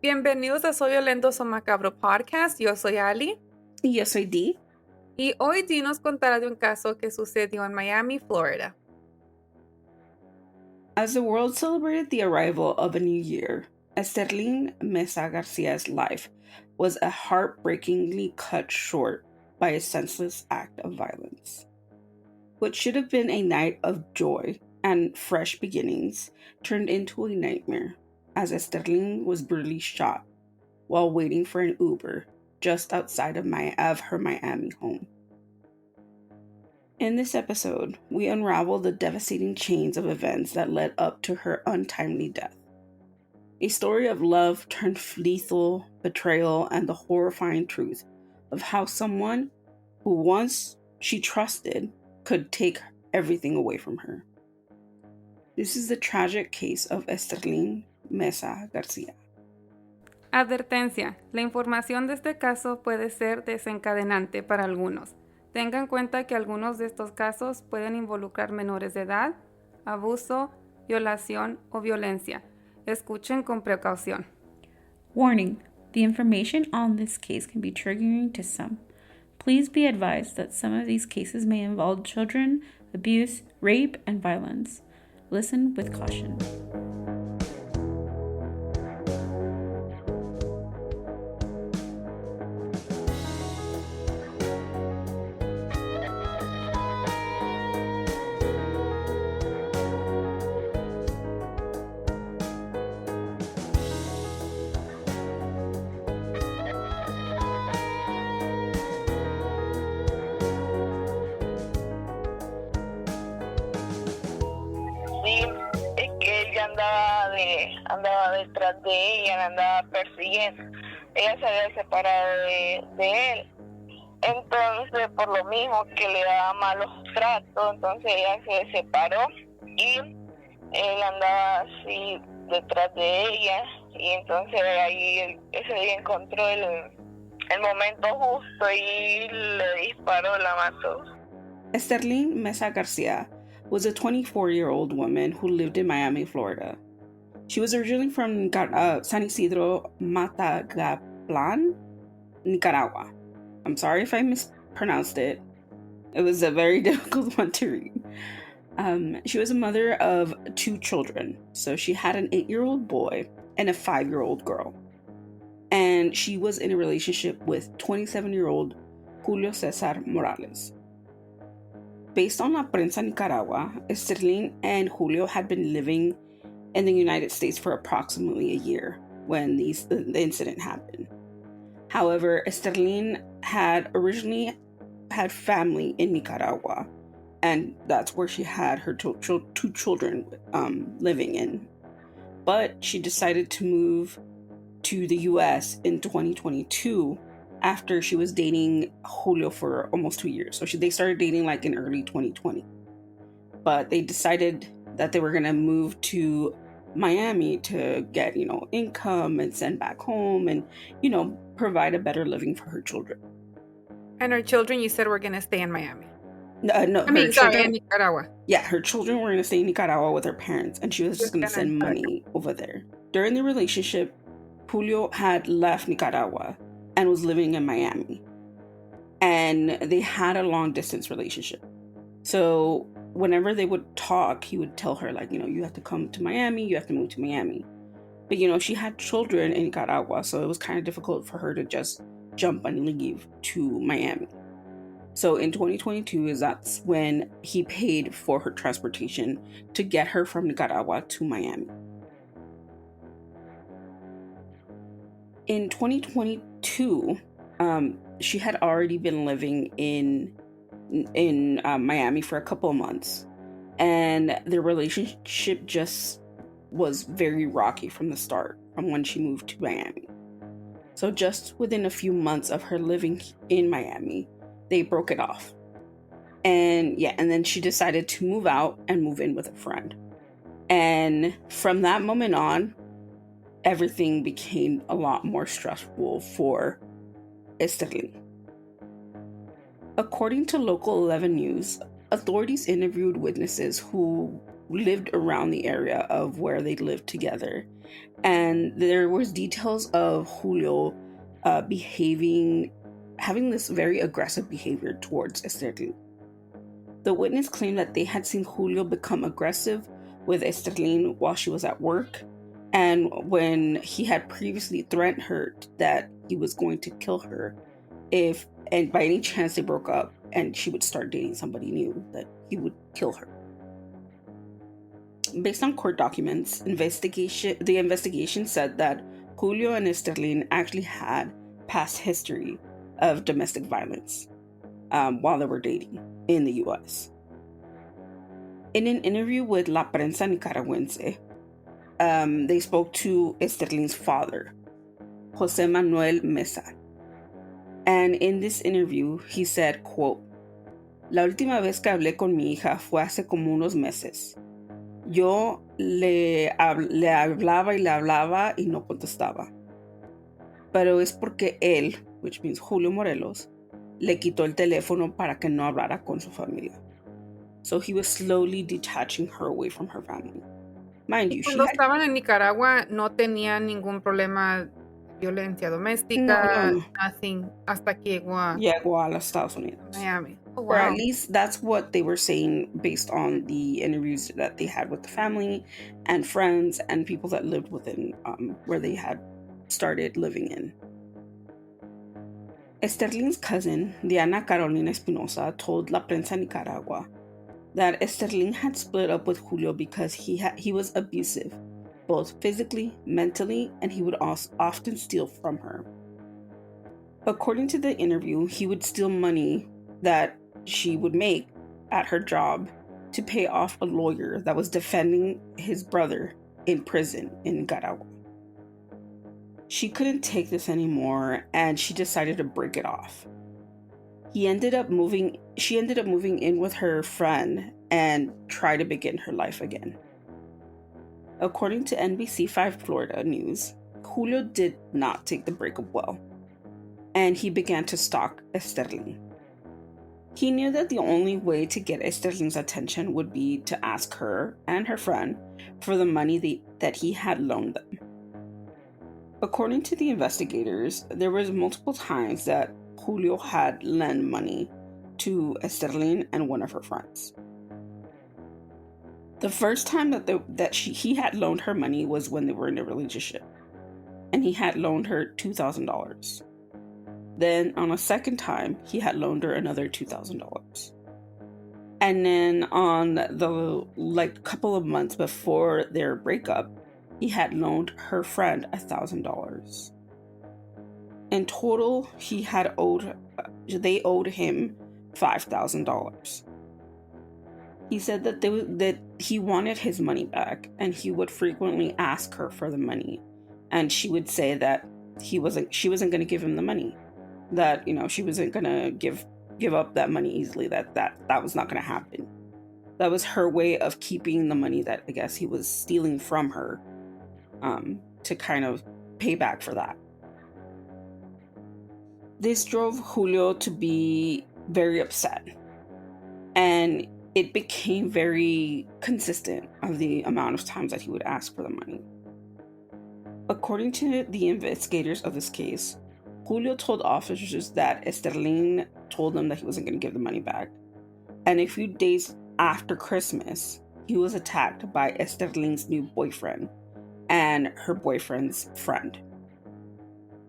Bienvenidos a Soy Violento, Soy Macabro Podcast. Yo soy Ali. Y yo soy Dee. Y hoy Dee nos contará de un caso que sucedió en Miami, Florida. As the world celebrated the arrival of a new year, Esterling Meza Garcia's life was heartbreakingly cut short by a senseless act of violence. What should have been a night of joy and fresh beginnings turned into a nightmare as Esterling was brutally shot while waiting for an Uber just outside of her Miami home. In this episode, we unravel the devastating chains of events that led up to her untimely death. A story of love turned lethal, betrayal, and the horrifying truth of how someone who once she trusted could take everything away from her. This is the tragic case of Esterling Meza García. Advertencia: la información de este caso puede ser desencadenante para algunos. Tenga en cuenta que algunos de estos casos pueden involucrar menores de edad, abuso, violación o violencia. Escuchen con precaución. Warning: the information on this case can be triggering to some. Please be advised that some of these cases may involve children, abuse, rape, and violence. Listen with caution. Sí, es que ella andaba detrás de ella, la andaba persiguiendo. Ella se había separado de él. Entonces, por lo mismo que le daba malos tratos, entonces ella se separó y él andaba así detrás de ella. Y entonces ahí ese día encontró el momento justo y le disparó, la mató. Esterling Meza García was a 24-year-old woman who lived in Miami, Florida. She was originally from San Isidro, Matagaplan, Nicaragua. I'm sorry if I mispronounced it. It was a very difficult one to read. She was a mother of 2 children. So she had an 8-year-old boy and a 5-year-old girl. And she was in a relationship with 27-year-old Julio Cesar Morales. Based on La Prensa Nicaragua, Esterling and Julio had been living in the United States for approximately a year when the incident happened. However, Esterling had originally had family in Nicaragua, and that's where she had her 2 children living in. But she decided to move to the US in 2022 after she was dating Julio for almost 2 years. So they started dating like in early 2020. But they decided that they were going to move to Miami to get, income and send back home and, provide a better living for her children. And her children, you said, were going to stay in Miami. No, in Nicaragua. Yeah, her children were going to stay in Nicaragua with her parents, and she was just going to send money over there. During the relationship, Julio had left Nicaragua and was living in Miami. And they had a long distance relationship. So whenever they would talk, he would tell her, you have to come to Miami, you have to move to Miami. But, she had children in Nicaragua, so it was kind of difficult for her to just jump and leave to Miami. So in 2022, that's when he paid for her transportation to get her from Nicaragua to Miami. In 2022, she had already been living in Miami for a couple of months, and their relationship just was very rocky from the start, from when she moved to Miami. So just within a few months of her living in Miami, they broke it off. And then she decided to move out and move in with a friend. And from that moment on, everything became a lot more stressful for Esterling. According to Local 11 News, authorities interviewed witnesses who lived around the area of where they lived together. And there was details of Julio having this very aggressive behavior towards Esterling. The witness claimed that they had seen Julio become aggressive with Esterling while she was at work, and when he had previously threatened her that he was going to kill her if, and by any chance they broke up and she would start dating somebody new, that he would kill her. Based on court documents, the investigation said that Julio and Esterling actually had past history of domestic violence while they were dating in the U.S. In an interview with La Prensa Nicaragüense, they spoke to Esterling's father, José Manuel Meza. And in this interview, he said, quote, "La última vez que hablé con mi hija fue hace como unos meses. Yo le hablaba y no contestaba. Pero es porque él," which means Julio Morelos, "le quitó el teléfono para que no hablara con su familia." So he was slowly detaching her away from her family. Mind you, Cuando estaban en Nicaragua no tenían ningún problema de violencia doméstica, No. nothing, hasta que llegó llegó a los Estados Unidos. Miami. Oh, Or wow. at least that's what they were saying based on the interviews that they had with the family and friends and people that lived within where they had started living in. Esterling's cousin, Diana Carolina Espinosa, told La Prensa Nicaragua that Esterling had split up with Julio because he was abusive, both physically, mentally, and he would often steal from her. According to the interview, he would steal money that she would make at her job to pay off a lawyer that was defending his brother in prison in Nicaragua. She couldn't take this anymore, and she decided to break it off. She ended up moving in with her friend and tried to begin her life again. According to NBC5 Florida News, Julio did not take the breakup well, and he began to stalk Esterling. He knew that the only way to get Esterling's attention would be to ask her and her friend for the money that he had loaned them. According to the investigators, there was multiple times that Julio had lent money to Esterling and one of her friends. The first time he had loaned her money was when they were in a relationship, and he had loaned her $2,000. Then on a second time, he had loaned her another $2,000. And then on the couple of months before their breakup, he had loaned her friend $1,000. In total, they owed him $5,000. He said that he wanted his money back, and he would frequently ask her for the money, and she would say that she wasn't going to give him the money, that she wasn't going to give up that money easily, that was not going to happen. That was her way of keeping the money that I guess he was stealing from her, to kind of pay back for that. This drove Julio to be very upset, and it became very consistent of the amount of times that he would ask for the money. According to the investigators of this case, Julio told officers that Esterling told him that he wasn't going to give the money back, and a few days after Christmas, he was attacked by Esterling's new boyfriend and her boyfriend's friend.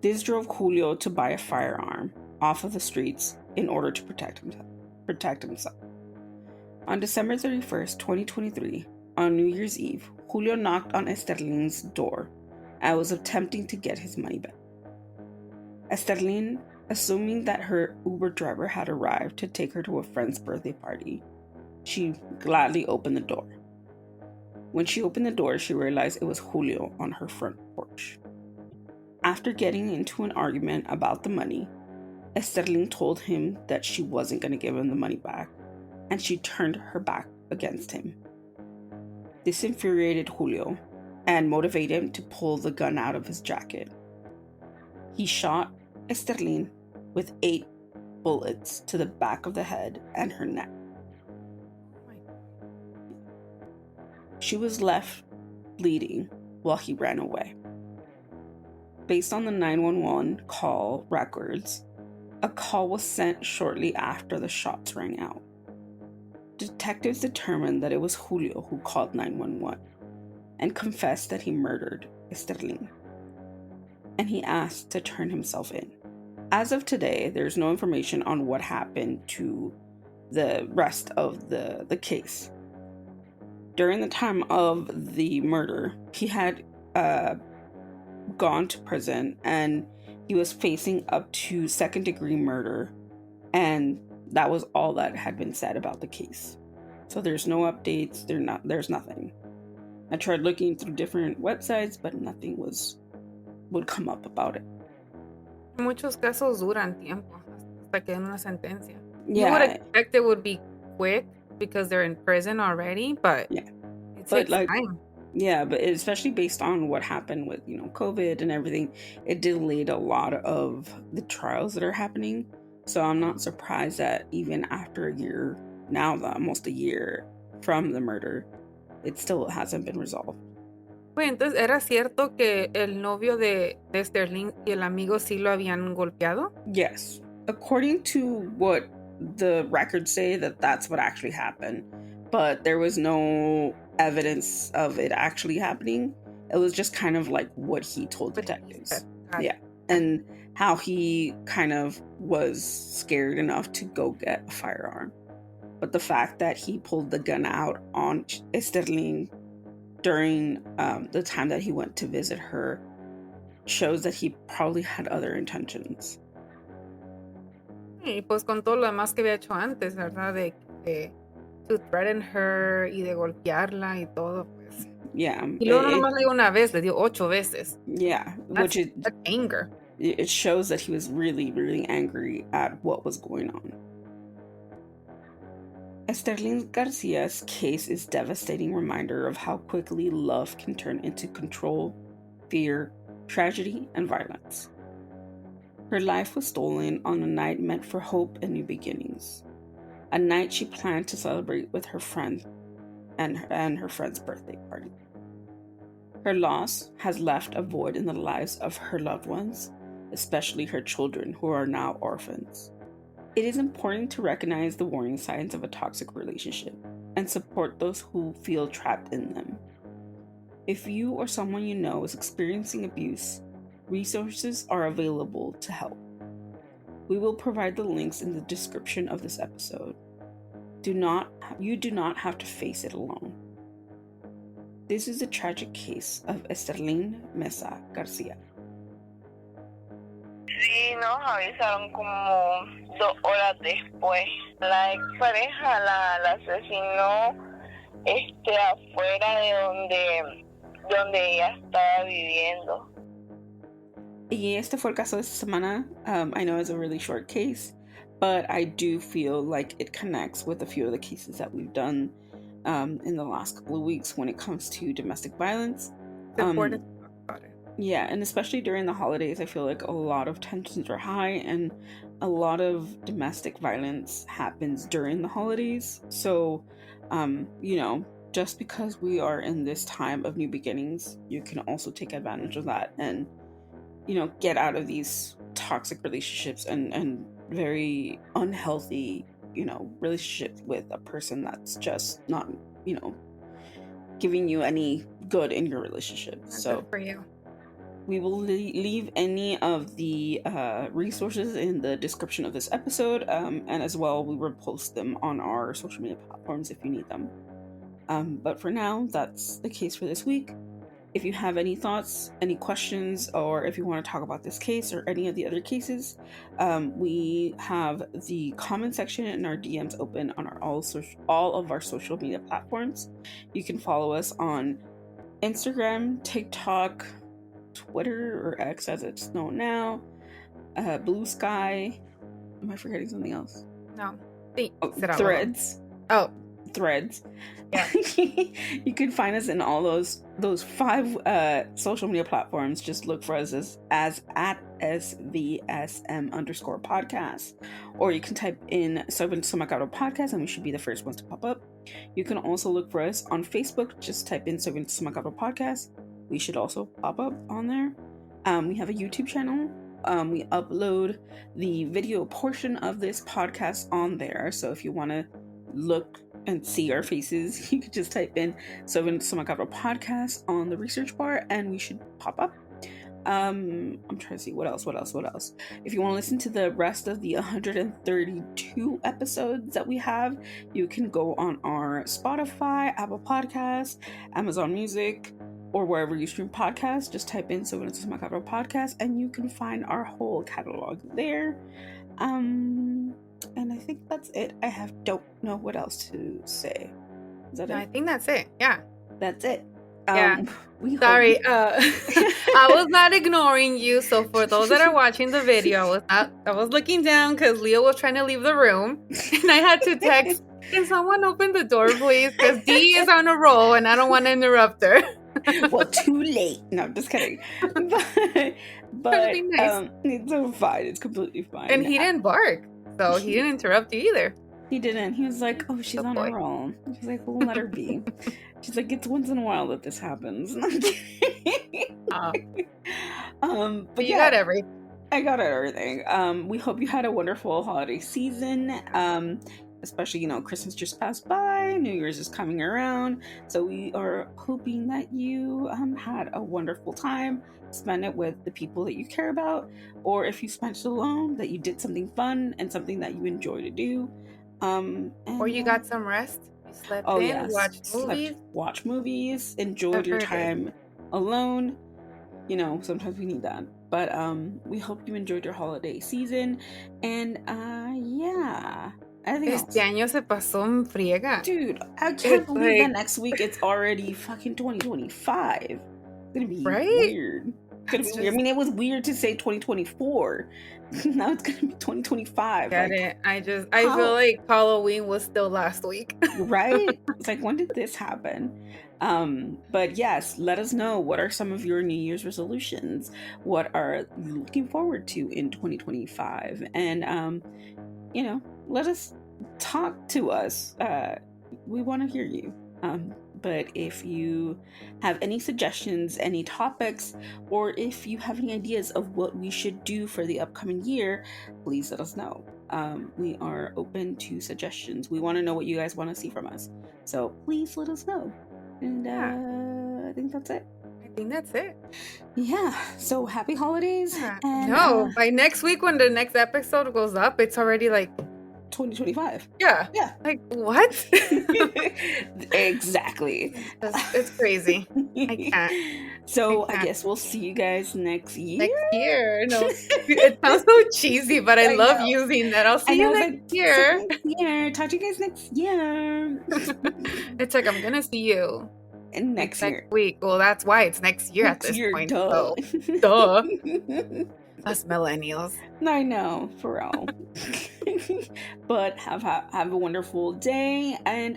This drove Julio to buy a firearm off of the streets in order to protect himself. On December 31st, 2023, on New Year's Eve, Julio knocked on Esterling's door and was attempting to get his money back. Esterling, assuming that her Uber driver had arrived to take her to a friend's birthday party, she gladly opened the door. When she opened the door, she realized it was Julio on her front porch. After getting into an argument about the money, Esterling told him that she wasn't going to give him the money back, and she turned her back against him. This infuriated Julio and motivated him to pull the gun out of his jacket. He shot Esterling with 8 bullets to the back of the head and her neck. she was left bleeding while he ran away. Based on the 911 call records, a call was sent shortly after the shots rang out. Detectives determined that it was Julio who called 911 and confessed that he murdered Esterling, and he asked to turn himself in. As of today, there's no information on what happened to the rest of the case. During the time of the murder, he had gone to prison and he was facing up to second-degree murder, and that was all that had been said about the case. So there's no updates, there's nothing. I tried looking through different websites, but nothing would come up about it. Muchos casos duran tiempo hasta que den una sentencia. Yeah. You would expect it would be quick because they're in prison already, but Yeah. it But takes time. Yeah, but especially based on what happened with, COVID and everything, it delayed a lot of the trials that are happening. So I'm not surprised that even after a year, now almost a year from the murder, it still hasn't been resolved. Oye, entonces, ¿era cierto que el novio de Esterling y el amigo sí lo habían golpeado? Yes. According to what the records say, that's what actually happened. But there was no evidence of it actually happening. It was just kind of like what he told detectives. Yeah. And how he kind of was scared enough to go get a firearm. But the fact that he pulled the gun out on Esterling during the time that he went to visit her shows that he probably had other intentions. Y pues con todo lo demás que había hecho antes, ¿verdad? De to threaten her y de golpearla y todo, pues. Yeah. Y luego no nomás le dio una vez, le dio 8 veces. Yeah. That's anger. It shows that he was really, really angry at what was going on. Esterling Garcia's case is a devastating reminder of how quickly love can turn into control, fear, tragedy, and violence. Her life was stolen on a night meant for hope and new beginnings. A night she planned to celebrate with her friend and her friend's birthday party. Her loss has left a void in the lives of her loved ones, especially her children who are now orphans. It is important to recognize the warning signs of a toxic relationship and support those who feel trapped in them. If you or someone you know is experiencing abuse, resources are available to help. We will provide the links in the description of this episode. You do not have to face it alone. This is a tragic case of Esterling Meza García. Sí, nos avisaron como 2 horas después. La expareja la asesinó afuera de donde ella estaba viviendo. Y este fue el caso de esta semana. I know it's a really short case, but I do feel like it connects with a few of the cases that we've done in the last couple of weeks when it comes to domestic violence. It's important to talk about it. Yeah, and especially during the holidays, I feel like a lot of tensions are high and a lot of domestic violence happens during the holidays. So, just because we are in this time of new beginnings, you can also take advantage of that and, get out of these toxic relationships and very unhealthy, relationships with a person that's just not, giving you any good in your relationship. So good for you. We will leave any of the resources in the description of this episode, and as well, we will post them on our social media platforms if you need them. But for now, that's the case for this week. If you have any thoughts, any questions, or if you want to talk about this case or any of the other cases, we have the comment section and our DMs open on all of our social media platforms. You can follow us on Instagram, TikTok, Twitter, or X as it's known now, Blue Sky. Am I forgetting something else? No. Threads. Threads. Yeah. You can find us in all those 5 social media platforms. Just look for us as at SVSM_podcast, or you can type in Soy Macabro podcast and we should be the first ones to pop up. You can also look for us on Facebook. Just type in Mientras podcast. We should also pop up on there. We have a YouTube channel. We upload the video portion of this podcast on there. So if you want to look and see our faces, you could just type in Mientras podcast on the research bar and we should pop up. I'm trying to see what else. If you want to listen to the rest of the 132 episodes that we have, you can go on our Spotify, Apple Podcasts, Amazon Music, or wherever you stream podcasts. Just type in Mientras podcast and you can find our whole catalog there. And I think that's it. Don't know what else to say. Is that it? I think that's it. Yeah. That's it. Yeah. Sorry. I was not ignoring you. So for those that are watching the video, I was looking down because Leo was trying to leave the room, and I had to text, "Can someone open the door, please?" Because Dee is on a roll, and I don't want to interrupt her. Well, too late. No, just kidding. But nice. It's so fine. It's completely fine. And he didn't bark, so he didn't interrupt you either. He didn't. He was like, "Oh, she's on a roll." He's like, "We'll let her be." She's like, "It's once in a while that this happens." But you got everything. I got everything. We hope you had a wonderful holiday season. Especially, Christmas just passed by, New Year's is coming around. So we are hoping that you had a wonderful time. Spend it with the people that you care about. Or if you spent it alone, that you did something fun and something that you enjoy to do. Or you got some rest. You slept in, yes. Watch movies, enjoyed your time alone. Sometimes we need that. But we hope you enjoyed your holiday season. And yeah. Este año se pasó en friega. Dude, I can't believe that next week it's already fucking 2025. It's gonna be weird. I mean, it was weird to say 2024. Now it's gonna be 2025. Got it. I feel like Halloween was still last week. Right? It's like, when did this happen? But yes, let us know, what are some of your New Year's resolutions? What are you looking forward to in 2025? And let us talk to us. We want to hear you. But if you have any suggestions, any topics, or if you have any ideas of what we should do for the upcoming year, please let us know. We are open to suggestions. We want to know what you guys want to see from us. So please let us know. And I think that's it. Yeah. So happy holidays. And, by next week when the next episode goes up, it's already like 2025. Yeah. Like, what? Exactly. It's crazy. I can't. So I guess we'll see you guys next year. No, it sounds so cheesy, but I love using that. I'll see you next year. Talk to you guys next year. It's like, I'm gonna see you next year. week. Well, that's why it's next year at this point. Duh. So, duh. Us millennials. I know, for real. But have a wonderful day, and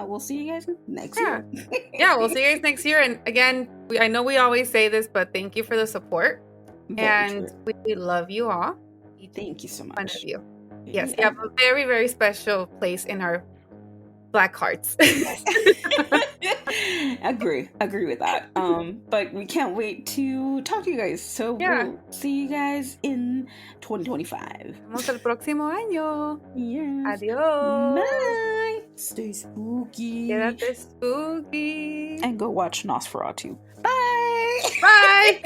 we'll see you guys next year. Yeah, we'll see you guys next year. And again, I know we always say this, but thank you for the support. We love you all. Thank you so much. One of you. Yes, you have a very, very special place in our black hearts. Agree with that. But we can't wait to talk to you guys. So we'll see you guys in 2025. Vemos el próximo año. Yes. Adiós. Bye. Stay spooky. Quédate spooky. And go watch Nosferatu. Bye. Bye.